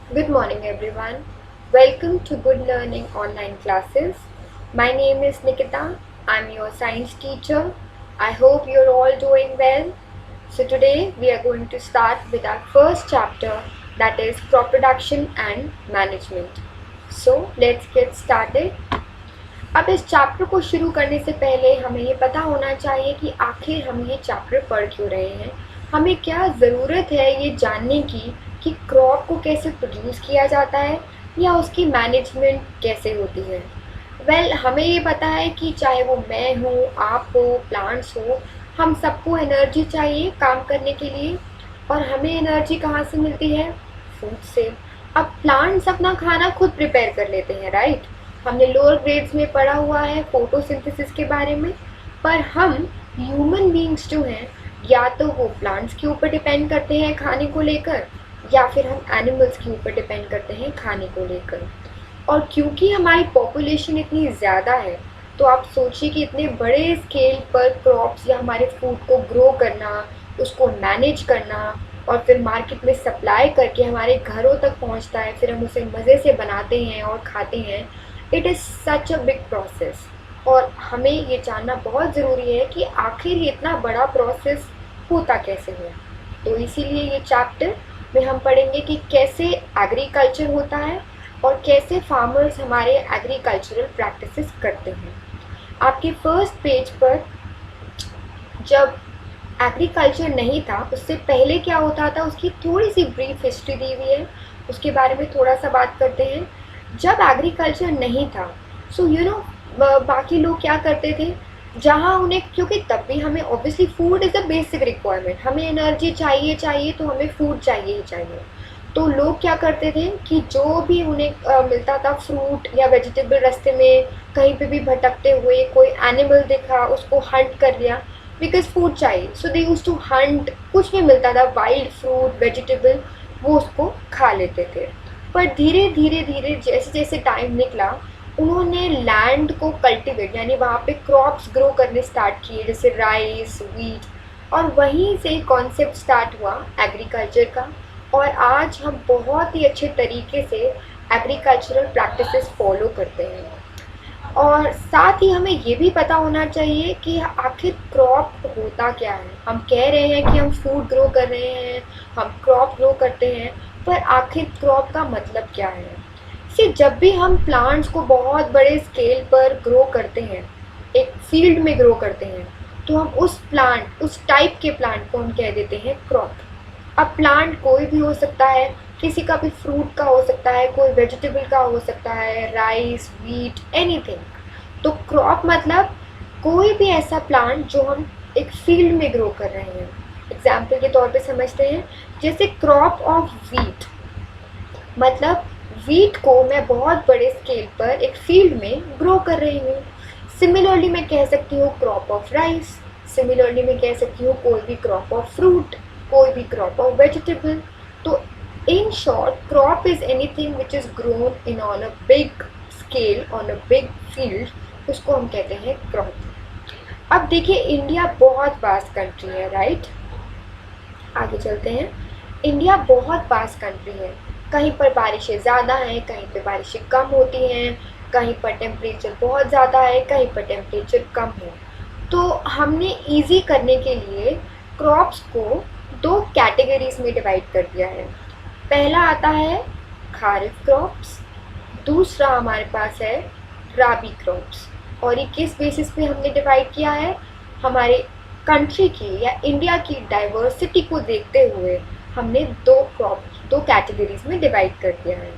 Good morning, everyone. Welcome to Good Learning online classes. My name is Nikita. I'm your science teacher. I hope you're all doing well. So, today we are going to start with our first chapter, that is crop production and management. So, let's get started. अब इस chapter को शुरू करने से पहले हमें ये पता होना चाहिए कि आखिर हम ये चैप्टर पढ़ क्यों रहे हैं, हमें क्या ज़रूरत है ये जानने की कि क्रॉप को कैसे प्रोड्यूस किया जाता है या उसकी मैनेजमेंट कैसे होती है। हमें ये पता है कि चाहे वो मैं हूँ, आप हो, प्लांट्स हो, हम सबको एनर्जी चाहिए काम करने के लिए। और हमें एनर्जी कहाँ से मिलती है? फूड से। अब प्लांट्स अपना खाना खुद प्रिपेयर कर लेते हैं, राइट? हमने लोअर ग्रेड्स में पढ़ा हुआ है फोटोसिंथेसिस के बारे में। पर हम ह्यूमन बीइंग्स जो हैं, या तो वो प्लांट्स के ऊपर डिपेंड करते हैं खाने को लेकर, या फिर हम एनिमल्स के ऊपर डिपेंड करते हैं खाने को लेकर। और क्योंकि हमारी पॉपुलेशन इतनी ज़्यादा है, तो आप सोचिए कि इतने बड़े स्केल पर क्रॉप्स या हमारे फूड को ग्रो करना, उसको मैनेज करना और फिर मार्केट में सप्लाई करके हमारे घरों तक पहुंचता है, फिर हम उसे मज़े से बनाते हैं और खाते हैं। It is such a big process. और हमें ये जानना बहुत ज़रूरी है कि आखिर ये इतना बड़ा प्रोसेस होता कैसे है। तो इसीलिए ये चैप्टर में हम पढ़ेंगे कि कैसे एग्रीकल्चर होता है और कैसे फार्मर्स हमारे एग्रीकल्चरल प्रैक्टिसेस करते हैं। आपके फर्स्ट पेज पर जब एग्रीकल्चर नहीं था, उससे पहले क्या होता था उसकी थोड़ी सी ब्रीफ हिस्ट्री दी हुई है, उसके बारे में थोड़ा सा बात करते हैं। जब एग्रीकल्चर नहीं था, सो बाकी लोग क्या करते थे, जहाँ उन्हें, क्योंकि तब भी हमें obviously food is a basic requirement, हमें एनर्जी चाहिए तो हमें फूड चाहिए ही चाहिए। तो लोग क्या करते थे कि जो भी उन्हें मिलता था, फ्रूट या वेजिटेबल, रास्ते में कहीं पे भी भटकते हुए कोई एनिमल दिखा, उसको हंट कर लिया, बिकॉज फूड चाहिए। सो दे यूज टू हंट, कुछ भी मिलता था, वाइल्ड फ्रूट, वेजिटेबल, वो उसको खा लेते थे। पर धीरे धीरे धीरे जैसे जैसे टाइम निकला, उन्होंने लैंड को कल्टिवेट, यानी वहाँ पे क्रॉप्स ग्रो करने स्टार्ट किए, जैसे राइस, वीट। और वहीं से कॉन्सेप्ट स्टार्ट हुआ एग्रीकल्चर का। और आज हम बहुत ही अच्छे तरीके से एग्रीकल्चरल प्रैक्टिसेस फॉलो करते हैं। और साथ ही हमें ये भी पता होना चाहिए कि आखिर क्रॉप होता क्या है। हम कह रहे हैं कि हम फूड ग्रो कर रहे हैं, हम क्रॉप ग्रो करते हैं, पर आखिर क्रॉप का मतलब क्या है? जब भी हम प्लांट्स को बहुत बड़े स्केल पर ग्रो करते हैं, एक फील्ड में ग्रो करते हैं, तो हम उस टाइप के प्लांट को हम कह देते हैं क्रॉप। अब प्लांट कोई भी हो सकता है, किसी का भी फ्रूट का हो सकता है, कोई वेजिटेबल का हो सकता है, राइस, व्हीट, एनीथिंग। तो क्रॉप मतलब कोई भी ऐसा प्लांट जो हम एक फील्ड में ग्रो कर रहे हैं। एग्जाम्पल के तौर पे समझते हैं, जैसे क्रॉप ऑफ व्हीट, मतलब व्हीट को मैं बहुत बड़े स्केल पर एक फील्ड में ग्रो कर रही हूँ। सिमिलरली मैं कह सकती हूँ क्रॉप ऑफ राइस, सिमिलरली मैं कह सकती हूँ कोई भी क्रॉप ऑफ फ्रूट, कोई भी क्रॉप ऑफ वेजिटेबल। तो in short, crop is anything which is grown in on a big scale, on a big field, उसको हम कहते हैं क्रॉप। अब देखिए, इंडिया बहुत वास्ट कंट्री है, राइट? आगे चलते हैं। इंडिया बहुत वास्ट कंट्री है। कहीं पर बारिशें ज़्यादा हैं, कहीं पर बारिशें कम होती हैं, कहीं पर टेम्परेचर बहुत ज़्यादा है, कहीं पर टेम्परेचर कम है। तो हमने इजी करने के लिए क्रॉप्स को दो कैटेगरीज में डिवाइड कर दिया है। पहला आता है खारिफ क्रॉप्स, दूसरा हमारे पास है राबी क्रॉप्स। और ये किस बेसिस पे हमने डिवाइड किया है? हमारे कंट्री की या इंडिया की डाइवर्सिटी को देखते हुए हमने दो कैटेगरीज में डिवाइड कर दिया है।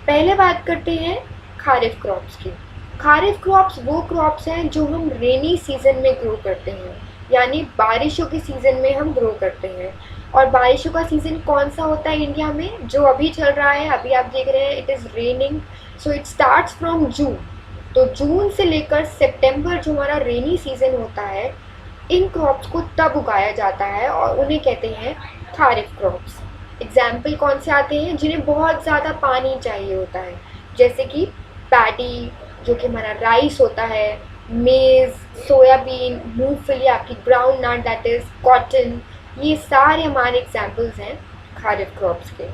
पहले बात करते हैं खारिफ क्रॉप्स की। खारिफ क्रॉप्स वो क्रॉप्स हैं जो हम रेनी सीजन में ग्रो करते हैं, यानी बारिशों के सीज़न में हम ग्रो करते हैं। और बारिशों का सीज़न कौन सा होता है इंडिया में? जो अभी चल रहा है, अभी आप देख रहे हैं, it is raining, so it starts from June. तो जून से लेकर सितंबर जो हमारा रेनी सीज़न होता है, इन क्रॉप्स को तब उगाया जाता है और उन्हें कहते हैं खारिफ क्रॉप्स। एग्जाम्पल कौन से आते हैं? जिन्हें बहुत ज़्यादा पानी चाहिए होता है, जैसे कि पैडी, जो कि हमारा राइस होता है, मेज़, सोयाबीन, मूंगफली, आपकी groundnut that is cotton, ये सारे हमारे एग्जाम्पल्स हैं खारिफ क्रॉप्स के।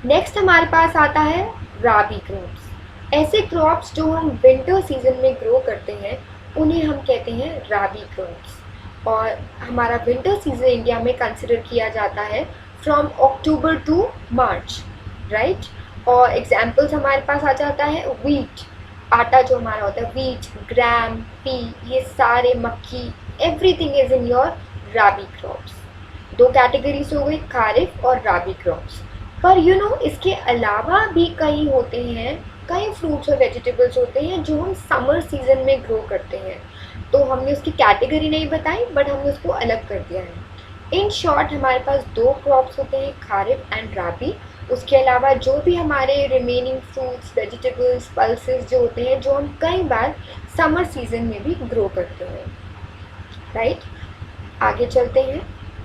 नेक्स्ट हमारे पास आता है राबी क्रॉप्स। ऐसे क्रॉप्स जो हम विंटर सीजन में ग्रो करते हैं उन्हें हम कहते हैं राबी क्रॉप्स। और हमारा विंटर सीजन इंडिया में कंसिडर किया जाता है from October to March, right. और एग्जाम्पल्स हमारे पास आ जाता है वीट, आटा जो हमारा होता है, वीट, ग्राम, पी, ये सारे, मक्की, everything is in your rabi crops. दो कैटेगरीज हो गई, खारिफ और राबी क्रॉप्स। पर इसके अलावा भी कई होते हैं, कई फ्रूट्स और वेजिटेबल्स होते हैं जो हम समर सीजन में ग्रो करते हैं। तो हमने उसकी कैटेगरी नहीं बताई, बट हमने उसको अलग कर दिया है। इन शॉर्ट हमारे पास दो क्रॉप्स होते हैं, खारिफ एंड राबी। उसके अलावा जो भी हमारे रिमेनिंग फ्रूट्स, वेजिटेबल्स, पल्सेस जो होते हैं, जो हम कई बार समर सीजन में भी ग्रो करते हैं, राइट। आगे चलते हैं।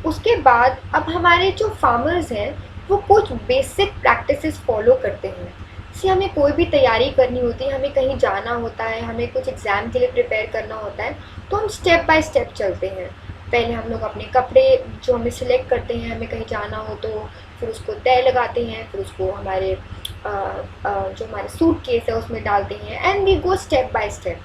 उसके बाद अब हमारे जो फार्मर्स हैं वो कुछ बेसिक प्रैक्टिसेस फॉलो करते हैं। जैसे हमें कोई भी तैयारी करनी होती है, हमें कहीं जाना होता है, हमें कुछ एग्ज़ाम के लिए प्रिपेयर करना होता है, तो हम स्टेप बाय स्टेप चलते हैं। पहले हम लोग अपने कपड़े जो हमें सिलेक्ट करते हैं, हमें कहीं जाना हो तो फिर उसको तय लगाते हैं, फिर उसको हमारे जो हमारे सूट केस है उसमें डालते हैं, and we go step by step.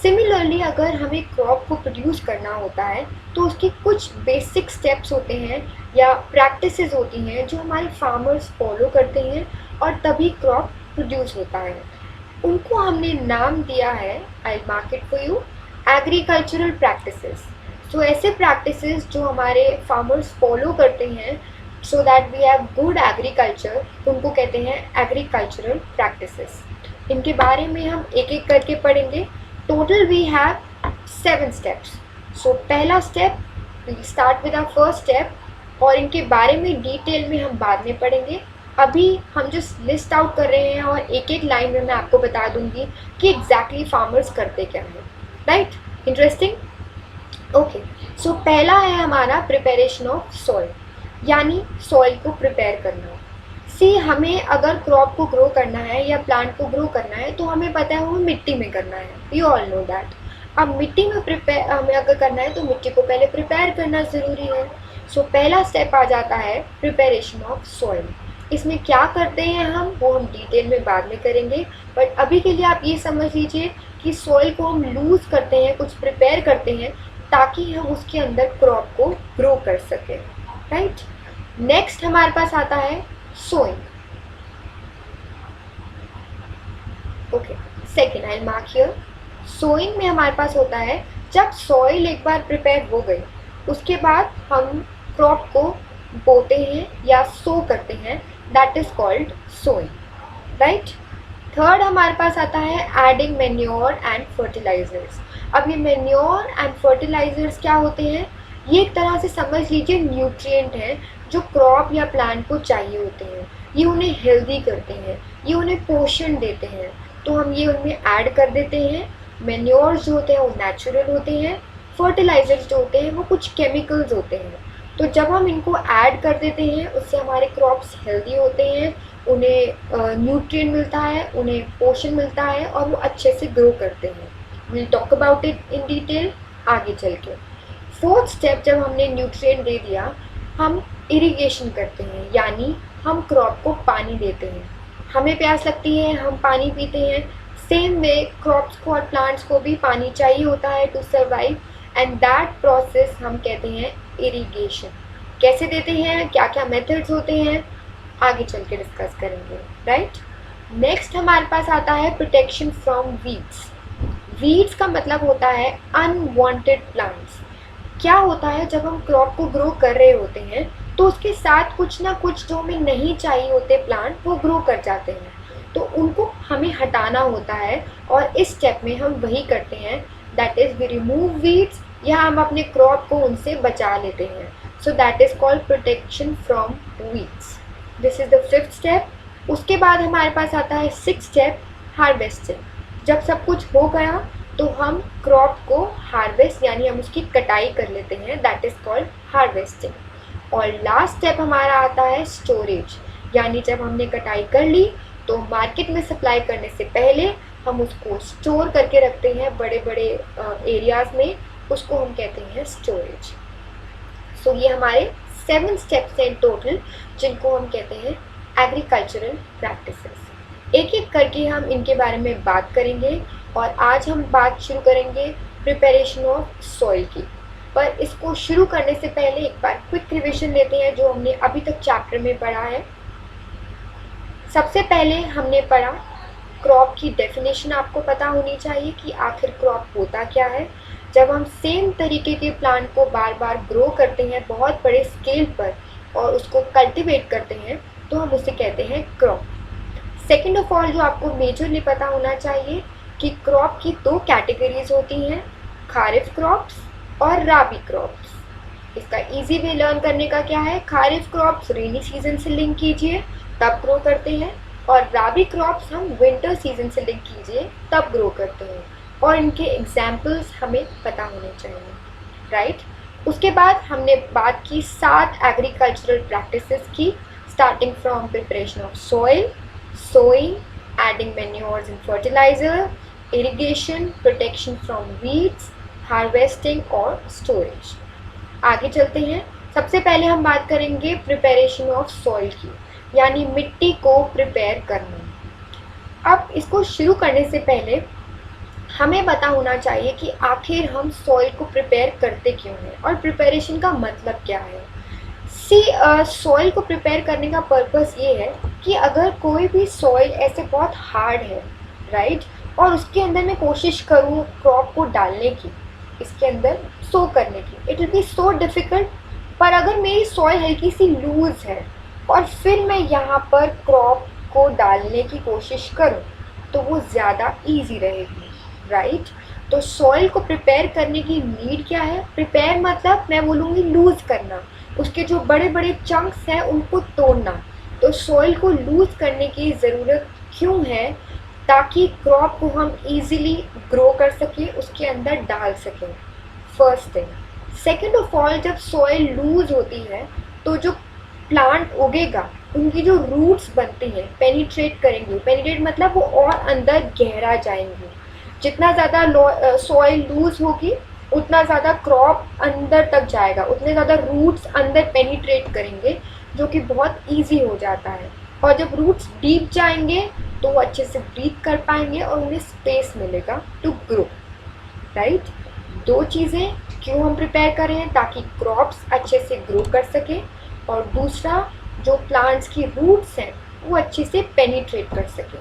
Similarly अगर हमें क्रॉप को प्रोड्यूस करना होता है तो उसकी कुछ बेसिक स्टेप्स होते हैं या प्रैक्टिसेस होती हैं जो हमारे फार्मर्स फॉलो करते हैं और तभी क्रॉप प्रोड्यूस होता है। उनको हमने नाम दिया है, I mark it for you, agricultural practices. So ऐसे प्रैक्टिसेस जो हमारे फार्मर्स फॉलो करते हैं so that we have good agriculture, उनको कहते हैं एग्रीकल्चरल प्रैक्टिसेस। इनके बारे में हम एक एक करके पढ़ेंगे। Total we have 7 steps. So पहला step, we start with our first step, और इनके बारे में डिटेल में हम बाद में पढ़ेंगे। अभी हम जस्ट लिस्ट आउट कर रहे हैं और एक एक लाइन में मैं आपको बता दूंगी कि एग्जैक्टली फार्मर्स करते क्या हैं, राइट। इंटरेस्टिंग। ओके, सो पहला है हमारा प्रिपरेशन ऑफ सॉइल, यानी सॉइल को प्रिपेयर करना। सी, हमें अगर क्रॉप को ग्रो करना है या प्लांट को ग्रो करना है तो हमें पता है वो मिट्टी में करना है, वी ऑल नो दैट। अब मिट्टी में प्रिपेयर हमें अगर करना है तो मिट्टी को पहले प्रिपेयर करना ज़रूरी है। सो पहला स्टेप आ जाता है प्रिपरेशन ऑफ सॉइल। इसमें क्या करते हैं हम, वो हम डिटेल में बाद में करेंगे, बट अभी के लिए आप ये समझ लीजिए कि सॉइल को हम लूज़ करते हैं, कुछ प्रिपेयर करते हैं ताकि हम उसके अंदर क्रॉप को ग्रो कर सकें, राइट। नेक्स्ट हमारे पास आता है sowing. Okay, second I mark here. Sowing में हमारे पास होता है जब सॉइल एक बार प्रिपेयर हो गई उसके बाद हम क्रॉप को बोते हैं या सो करते हैं, that is called sowing, right. Third हमारे पास आता है एडिंग मैन्योर एंड फर्टिलाइजर्स। अब ये मैन्योर एंड फर्टिलाइजर्स क्या होते हैं, ये एक तरह से समझ लीजिए न्यूट्रिएंट हैं जो क्रॉप या प्लांट को चाहिए होते हैं। ये उन्हें हेल्दी करते हैं, ये उन्हें पोषण देते हैं, तो हम ये उनमें ऐड कर देते हैं। मैन्योर्स जो होते हैं वो नेचुरल होते हैं, फर्टिलाइजर्स जो होते हैं वो कुछ केमिकल्स होते हैं। तो जब हम इनको ऐड कर देते हैं उससे हमारे क्रॉप्स हेल्दी होते हैं, उन्हें न्यूट्रिएंट मिलता है, उन्हें पोषण मिलता है और वो अच्छे से ग्रो करते हैं। Will talk about it in detail आगे चल के। फोर्थ स्टेप, जब हमने न्यूट्रिएंट दे दिया, हम इरिगेशन करते हैं, यानी हम क्रॉप को पानी देते हैं। हमें प्यास लगती है, हम पानी पीते हैं, सेम वे क्रॉप्स को और प्लांट्स को भी पानी चाहिए होता है to survive, and that process हम कहते हैं इरिगेशन। कैसे देते हैं, क्या क्या मेथड्स होते हैं, आगे चल के डिस्कस करेंगे, राइट। नेक्स्ट हमारे पास आता है प्रोटेक्शन फ्रॉम वीड्स। वीड्स का मतलब होता है अनवांटेड प्लांट्स। क्या होता है, जब हम क्रॉप को ग्रो कर रहे होते हैं तो उसके साथ कुछ ना कुछ जो हमें नहीं चाहिए होते प्लांट वो ग्रो कर जाते हैं, तो उनको हमें हटाना होता है, और इस स्टेप में हम वही करते हैं, that is we remove weeds, या हम अपने क्रॉप को उनसे बचा लेते हैं। So that is called protection from weeds. This is the fifth step. उसके बाद हमारे पास आता है सिक्स्थ स्टेप, हार्वेस्टिंग। जब सब कुछ हो गया तो हम क्रॉप को हार्वेस्ट यानी हम उसकी कटाई कर लेते हैं, दैट इज़ कॉल्ड हार्वेस्टिंग। और लास्ट स्टेप हमारा आता है स्टोरेज, यानी जब हमने कटाई कर ली तो मार्केट में सप्लाई करने से पहले हम उसको स्टोर करके रखते हैं बड़े बड़े एरियाज़ में, उसको हम कहते हैं स्टोरेज। सो ये हमारे 7 स्टेप्स हैं टोटल जिनको हम कहते हैं एग्रीकल्चरल प्रैक्टिसेस। एक एक करके हम इनके बारे में बात करेंगे और आज हम बात शुरू करेंगे प्रिपरेशन ऑफ सॉइल की। पर इसको शुरू करने से पहले एक बार क्विक रिविजन लेते हैं जो हमने अभी तक चैप्टर में पढ़ा है। सबसे पहले हमने पढ़ा क्रॉप की डेफिनेशन। आपको पता होनी चाहिए कि आखिर क्रॉप होता क्या है। जब हम सेम तरीके के प्लांट को बार बार ग्रो करते हैं बहुत बड़े स्केल पर और उसको कल्टीवेट करते हैं तो हम उसे कहते हैं क्रॉप। सेकेंड ऑफ ऑल जो आपको मेजरली पता होना चाहिए कि क्रॉप की दो कैटेगरीज होती हैं, खारिफ क्रॉप्स और राबी क्रॉप्स। इसका इजी वे लर्न करने का क्या है, खारिफ क्रॉप्स रेनी सीजन से लिंक कीजिए तब ग्रो करते हैं और राबी क्रॉप्स हम विंटर सीजन से लिंक कीजिए तब ग्रो करते हैं और इनके एग्जाम्पल्स हमें पता होने चाहिए, राइट। उसके बाद हमने बात की 7 एग्रीकल्चरल प्रैक्टिसेस की, starting from preparation of soil, sowing, adding manures and fertiliser, irrigation, protection from weeds, harvesting और स्टोरेज। आगे चलते हैं। सबसे पहले हम बात करेंगे प्रिपरेशन ऑफ सॉइल की, यानी मिट्टी को प्रिपेयर करना। अब इसको शुरू करने से पहले हमें पता होना चाहिए कि आखिर हम सॉइल को प्रिपेयर करते क्यों हैं और प्रिपरेशन का मतलब क्या है। सॉइल को प्रिपेयर करने का पर्पस ये है कि अगर कोई भी सॉइल ऐसे बहुत हार्ड है, राइट, और उसके अंदर मैं कोशिश करूँ क्रॉप को डालने की, इसके अंदर सो करने की, it will be so difficult. पर अगर मेरी सॉइल हल्की सी लूज़ है और फिर मैं यहाँ पर क्रॉप को डालने की कोशिश करूँ तो वो ज़्यादा ईजी रहेगी, राइट। तो सॉइल को प्रिपेयर करने की नीड क्या है, प्रिपेयर मतलब मैं बोलूँगी लूज़ करना, उसके जो बड़े बड़े चंक्स हैं उनको तोड़ना। तो सॉइल को लूज़ करने की ज़रूरत क्यों है, ताकि क्रॉप को हम इजीली ग्रो कर सकें, उसके अंदर डाल सकें, first thing. Second of all जब सॉइल लूज़ होती है तो जो प्लांट उगेगा उनकी जो रूट्स बनती हैं पेनिट्रेट करेंगी, पेनिट्रेट मतलब वो और अंदर गहरा जाएंगे। जितना ज़्यादा सॉइल लूज होगी उतना ज़्यादा क्रॉप अंदर तक जाएगा, उतने ज़्यादा रूट्स अंदर पेनिट्रेट करेंगे, जो कि बहुत इजी हो जाता है। और जब रूट्स डीप जाएंगे तो वो अच्छे से ब्रीथ कर पाएंगे और उन्हें स्पेस मिलेगा टू ग्रो, राइट। दो चीज़ें क्यों हम प्रिपेयर कर रहे हैं, ताकि क्रॉप्स अच्छे से ग्रो कर सकें और दूसरा जो प्लांट्स की रूट्स हैं वो अच्छे से पेनिट्रेट कर सकें।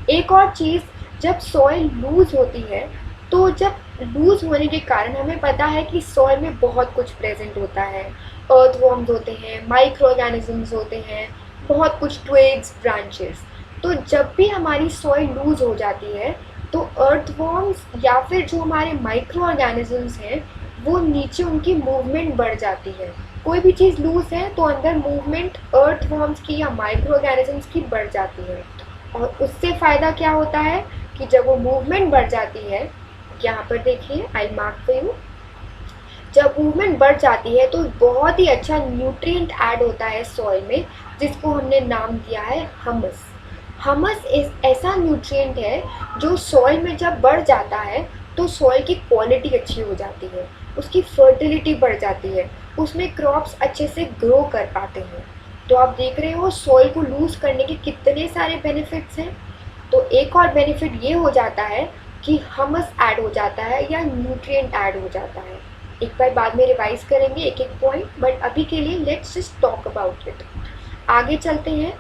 एक और चीज़, जब सॉइल लूज़ होती है तो जब लूज़ होने के कारण हमें पता है कि सॉइल में बहुत कुछ प्रेजेंट होता है, अर्थवॉर्म्स होते हैं, माइक्रो ऑर्गेनिजम्स होते हैं, बहुत कुछ ट्विग्स, ब्रांचेस। तो जब भी हमारी सॉइल लूज़ हो जाती है तो अर्थवॉर्म्स या फिर जो हमारे माइक्रो ऑर्गेनिजम्स हैं वो नीचे उनकी मूवमेंट बढ़ जाती है। कोई भी चीज़ लूज़ है तो अंदर मूवमेंट अर्थवॉर्म्स की या माइक्रो ऑर्गेनिजम्स की बढ़ जाती है और उससे फ़ायदा क्या होता है कि जब वो मूवमेंट बढ़ जाती है, यहाँ पर देखिए आई मार्क फॉर यू, जब मूवमेंट बढ़ जाती है तो बहुत ही अच्छा न्यूट्रिएंट ऐड होता है सॉइल में, जिसको हमने नाम दिया है हमस। हमस ऐसा न्यूट्रिएंट है जो सॉइल में जब बढ़ जाता है तो सॉइल की क्वालिटी अच्छी हो जाती है, उसकी फर्टिलिटी बढ़ जाती है, उसमें क्रॉप्स अच्छे से ग्रो कर पाते हैं। तो आप देख रहे हो सॉइल को लूज़ करने के कितने सारे बेनिफिट्स हैं। तो एक और बेनिफिट ये हो जाता है कि हमस ऐड हो जाता है या न्यूट्रिएंट ऐड हो जाता है। एक बार बाद में रिवाइज करेंगे एक एक पॉइंट, बट अभी के लिए let's just talk about it. आगे चलते हैं।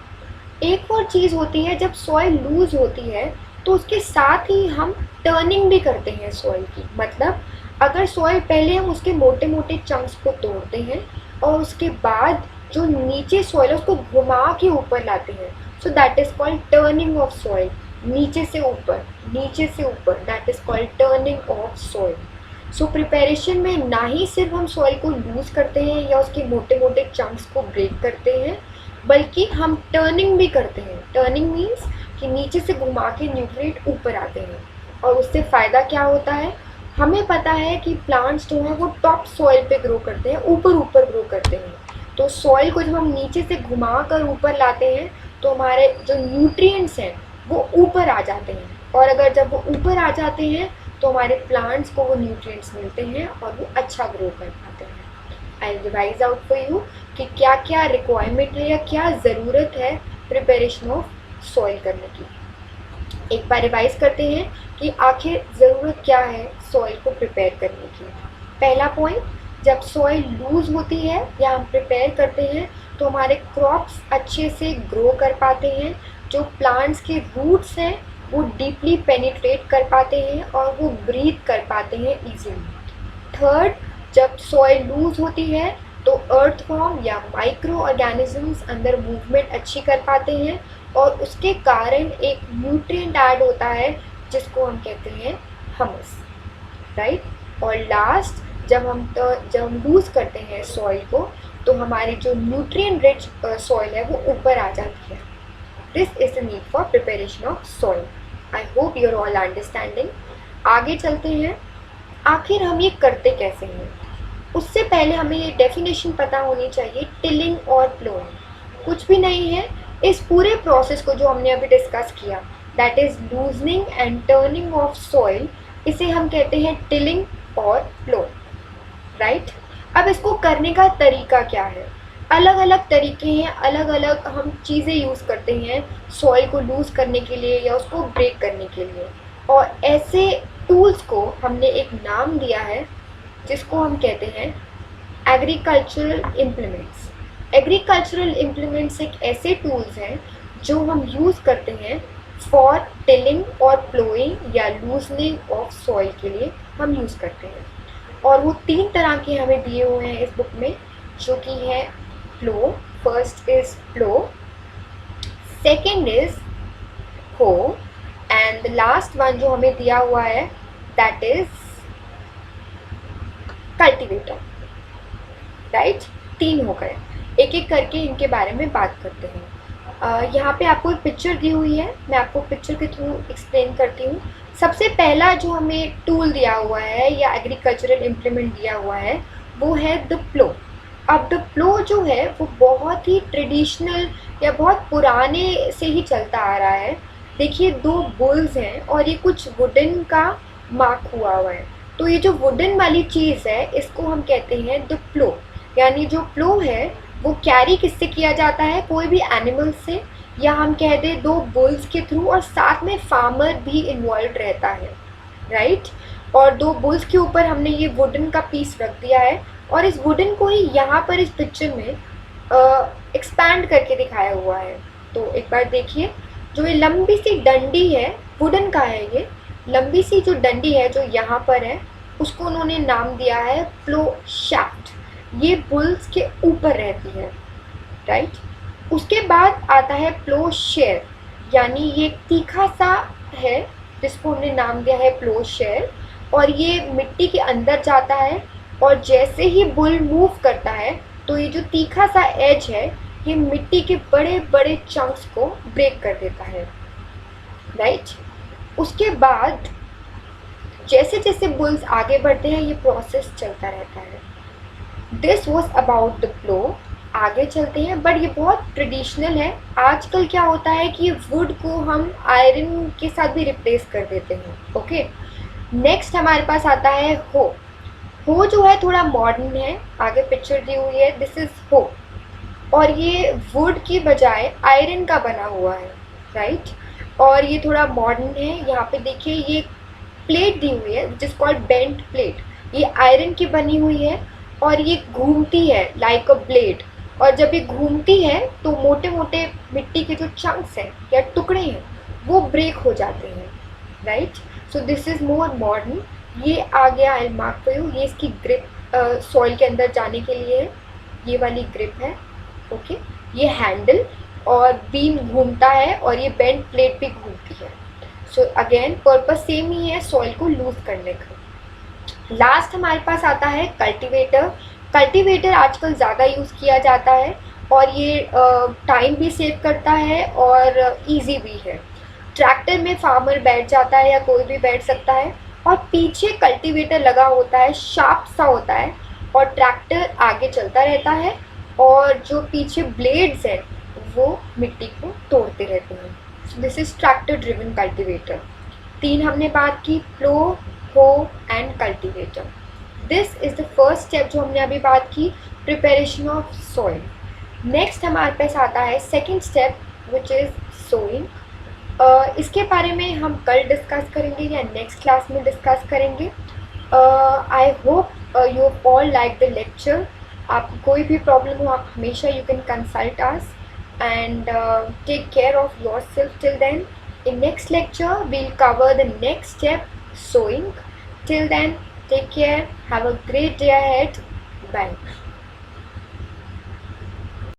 एक और चीज़ होती है, जब सॉइल लूज़ होती है तो उसके साथ ही हम टर्निंग भी करते हैं सॉइल की। मतलब अगर सॉइल पहले हम उसके मोटे मोटे चंक्स को तोड़ते हैं और उसके बाद जो नीचे सॉइल है उसको घुमा के ऊपर लाते हैं, so that is called turning of soil. नीचे से ऊपर, नीचे से ऊपर, that is called turning of soil. So preparation में ना ही सिर्फ हम सॉइल को लूज़ करते हैं या उसके मोटे मोटे चंक्स को ब्रेक करते हैं, बल्कि हम टर्निंग भी करते हैं। टर्निंग मीन्स कि नीचे से घुमा के न्यूट्रिएंट ऊपर आते हैं और उससे फ़ायदा क्या होता है, हमें पता है कि प्लांट्स जो हैं वो टॉप सॉइल पे ग्रो करते हैं, ऊपर ऊपर ग्रो करते हैं। तो सॉइल को जब हम नीचे से घुमा कर ऊपर लाते हैं तो हमारे जो न्यूट्रिएंट्स हैं वो ऊपर आ जाते हैं, और अगर जब वो ऊपर आ जाते हैं तो हमारे प्लांट्स को वो न्यूट्रिएंट्स मिलते हैं और वो अच्छा ग्रो कर पाते हैं। I revise out for you कि क्या क्या रिक्वायरमेंट है या क्या ज़रूरत है प्रिपरेशन ऑफ सॉइल करने की। एक बार रिवाइज करते हैं कि आखिर ज़रूरत क्या है सॉइल को प्रिपेयर करने की। पहला पॉइंट, जब सॉइल लूज होती है या हम प्रिपेयर करते हैं तो हमारे क्रॉप्स अच्छे से ग्रो कर पाते हैं, जो प्लांट्स के रूट्स हैं वो डीपली पेनिट्रेट कर पाते हैं और वो ब्रीथ कर पाते हैं इजीली। थर्ड, जब सॉइल लूज होती है तो अर्थवॉर्म या माइक्रो ऑर्गेनिजम्स अंदर मूवमेंट अच्छी कर पाते हैं और उसके कारण एक न्यूट्रिएंट ऐड होता है जिसको हम कहते हैं ह्यूमस, राइट। और लास्ट, जब हम लूज़ करते हैं सॉइल को तो हमारी जो न्यूट्रिएंट रिच सॉइल है वो ऊपर आ जाती है। This is the need for preparation of soil. I hope you are all understanding. आगे चलते हैं, आखिर हम ये करते कैसे हैं। उससे पहले हमें ये डेफिनेशन पता होनी चाहिए, टिलिंग और प्लोइंग कुछ भी नहीं है। इस पूरे प्रोसेस को जो हमने अभी डिस्कस किया, that is loosening and turning of soil, इसे हम कहते हैं टिलिंग और प्लोइंग, राइट। अब इसको करने का तरीका क्या है, अलग अलग तरीके हैं, अलग अलग हम चीज़ें यूज़ करते हैं सॉइल को लूज़ करने के लिए या उसको ब्रेक करने के लिए। और ऐसे टूल्स को हमने एक नाम दिया है जिसको हम कहते हैं एग्रीकल्चरल इम्प्लीमेंट्स। एग्रीकल्चरल इम्प्लीमेंट्स एक ऐसे टूल्स हैं जो हम यूज़ करते हैं फॉर टिलिंग और प्लोइंग या लूजनिंग ऑफ सॉइल के लिए हम यूज़ करते हैं। और वो 3 तरह के हमें दिए हुए हैं इस बुक में, जो कि है plough, first is plough, second is hoe and the last one जो हमें दिया हुआ है दैट इज़ कल्टीवेटर, राइट। 3 हो गए, एक एक करके इनके बारे में बात करते हैं। यहाँ पे आपको एक पिक्चर दी हुई है, मैं आपको पिक्चर के थ्रू एक्सप्लेन करती हूँ। सबसे पहला जो हमें टूल दिया हुआ है या एग्रीकल्चरल इम्प्लीमेंट दिया हुआ है वो है द प्लो। अब द प्लो जो है वो बहुत ही ट्रेडिशनल या बहुत पुराने से ही चलता आ रहा है। देखिए 2 बुल्स हैं और ये कुछ वुडन का मार्क हुआ हुआ है, तो ये जो वुडन वाली चीज़ है इसको हम कहते हैं द प्लो। यानी जो प्लो है वो कैरी किससे किया जाता है, कोई भी एनिमल से, या हम कह दें 2 बुल्स के थ्रू, और साथ में फार्मर भी इन्वॉल्व रहता है, राइट। और 2 बुल्स के ऊपर हमने ये वुडन का पीस रख दिया है और इस वुडन को ही यहाँ पर इस पिक्चर में एक्सपैंड करके दिखाया हुआ है। तो एक बार देखिए, जो ये लंबी सी डंडी है वुडन का है, ये लंबी सी जो डंडी है जो यहाँ पर है उसको उन्होंने नाम दिया है प्लो शाफ्ट। ये बुल्स के ऊपर रहती है, राइट। उसके बाद आता है प्लो शेयर, यानी ये तीखा सा है जिसको हमने नाम दिया है प्लो शेयर, और ये मिट्टी के अंदर जाता है और जैसे ही बुल मूव करता है तो ये जो तीखा सा एज है ये मिट्टी के बड़े बड़े चंक्स को ब्रेक कर देता है, राइट। उसके बाद जैसे जैसे बुल्स आगे बढ़ते हैं ये प्रोसेस चलता रहता है। दिस वॉज अबाउट द प्लो। आगे चलते हैं, बट ये बहुत ट्रेडिशनल है। आजकल क्या होता है कि वुड को हम आयरन के साथ भी रिप्लेस कर देते हैं, ओके। नेक्स्ट हमारे पास आता है हो। हो जो है थोड़ा मॉडर्न है, आगे पिक्चर दी हुई है, दिस इज हो, और ये वुड की बजाय आयरन का बना हुआ है, राइट। और ये थोड़ा मॉडर्न है। यहाँ पे देखिए ये प्लेट दी हुई है जिस कॉल्ड बेंट प्लेट, ये आयरन की बनी हुई है और ये घूमती है लाइक अ ब्लेड, और जब ये घूमती है तो मोटे मोटे मिट्टी के जो चंक्स हैं या टुकड़े हैं वो ब्रेक हो जाते हैं, right. So this is more modern. ये आ गया, आई मार्क फॉर यू, ये इसकी ग्रिप सॉइल के अंदर जाने के लिए है, ये वाली ग्रिप है, ओके। ये हैंडल और बीम घूमता है और ये बेंट प्लेट भी घूमती है। सो अगेन पर्पस सेम ही है, सॉइल को लूज करने का। लास्ट हमारे पास आता है कल्टीवेटर। कल्टीवेटर आजकल ज़्यादा यूज़ किया जाता है और ये टाइम भी सेव करता है और इजी भी है। ट्रैक्टर में फार्मर बैठ जाता है या कोई भी बैठ सकता है और पीछे कल्टीवेटर लगा होता है, शार्प सा होता है, और ट्रैक्टर आगे चलता रहता है और जो पीछे ब्लेड्स हैं वो मिट्टी को तोड़ते रहते हैं। So this is tractor driven cultivator. 3 हमने बात की, प्लो, हो and cultivator. This is the first step जो हमने अभी बात की, प्रिपरेशन ऑफ सॉइल। नेक्स्ट हमारे पास आता है second step, which is sewing. इसके बारे में हम कल डिस्कस करेंगे या नेक्स्ट क्लास में डिस्कस करेंगे. आई hope you all like the lecture. आपको कोई भी प्रॉब्लम हो आप हमेशा you can consult us and take care of yourself till then. In next lecture we'll cover the next step, sewing. Till then, take care, have a great day ahead. Bye.